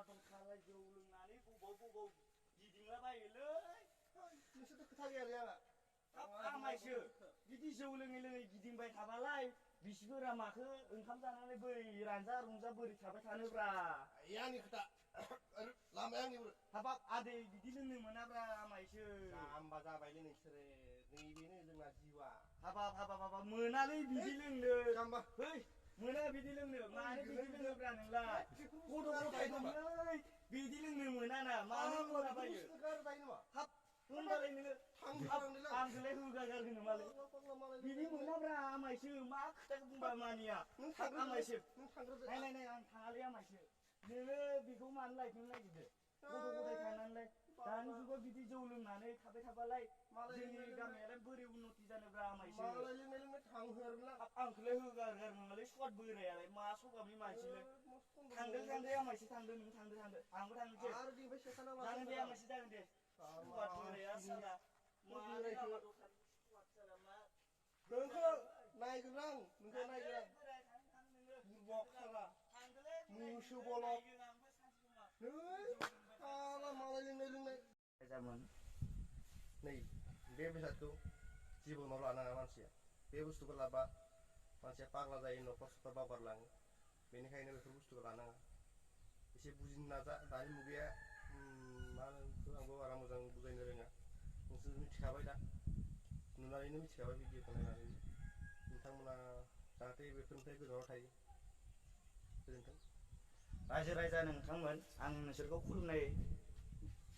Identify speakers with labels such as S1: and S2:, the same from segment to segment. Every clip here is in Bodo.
S1: दंखालाय जौ लोंनानै बबाव गिदिंलाबायोलै
S2: नोंसोरथ' खोथा गैया गैयाबा
S1: आमायसो बिदि जौ लोङै गिदिंबाय थाबालाय बिसिफोरा माखो ओंखाम जानानै बोरै रानजा रुंजा बोरै थाबाय थानोब्रा
S2: आंनि खोथा लामाया आंनिबो
S1: हाबाब आदै बिदि लोंनो मोनाब्रा आमायसो
S2: जाम्बा जाबायलै नोंसोरो नैबेनो जोंना जिउआ
S1: हाबाब मोनालै बिदि लोंनो
S2: जाम्बा
S1: है मोना बिदि लोंनो मानो बिदि लोङोब्रा नोंलाय गथ' गथाय दंलै बिदि लोंनो मोनाना मानो मोनाबायो हाब होनबालाय नोङो आंखौलाय होगारगोन नामालै बिदि मोनाब्रा आमायसो मा खोथाखौ बुंबा मानिया आमायसो नाय आं थाङालै आमायसो नोङो बेखौ मानो लायफिननो नागिरदो गथ' गथाय थानानैलाय दानि जुगाव बिदि जौ लोंनानै थाबाय थाबालाय जोंनि गामियालाय बोरै उन्नति जानोब्रा आमायसो आंखौलाय होगारगार नङालै सट बोरायालाय मा सगामनि मानसिलै थांदो आमायसो थांदो नों थांदो आंबो थांनोसै जागोन दे आमायसो जागोन दे सट बोराया साला मानो लामा दथानि सट साला मा
S2: नोंखौ नायगोन आं बुरबक साला मुसु बलद मालाय लोंनाय
S1: जामोन
S2: नै बे बेसादखौ जिबनाव लानाङा मानसिया बे बुस्थुखौ लाबा मानसिया पाग्ला जायो न'खर सखर बावगारलाङो बेनिखायनो बेफोर बुस्थुखौ लानाङा एसे बुजिनो नाजा दानि मुगाया मा होनो आंबो बारा मोजां बुजायनो रोङा नोंसोर मिथिखाबाय दा नुनानैनो मिथिखाबाय भिडिअखौ नायनानै नोंथांमोना जाहाथे बेफोरनिफ्राय गोजानाव थायो गोजोन्थों
S1: रायजो राजा नोंथांमोन आं नोंसोरखौ खुलुमनाय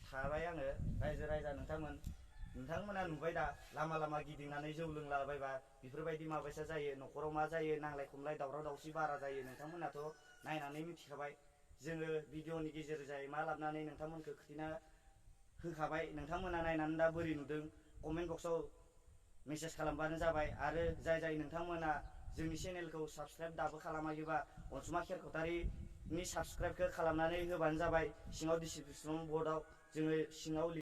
S1: थाबाय आङो रायजो राजा नोंथांमोना नुबाय दा लामा गिदिंनानै जौ लोंलाबायबा बेफोरबायदि माबायसा जायो न'खराव मा जायो नांलाय खमलाय दावराव दावसि बारा जायो नोंथांमोनाथ' नायनानै मिथिखाबाय जोङो भिडिअनि गेजेरजों मा लाबोनानै नोंथांमोनखौ खोन्थिना होखाबाय नोंथांमोना नायनानै दा बोरै नुदों कमेन्ट बक्सआव मेसेज खालामबानो जाबाय आरो जाय नोंथांमोना जोंनि चेनेलखौ साबस्क्राइब दाबो खालामाखैबा अनसुमा खेरख'टारिनि साबस्क्राइबखौ खालामनानै होबानो जाबाय सिङाव डिसक्रिपसन बर्डआव जोङो सिङाव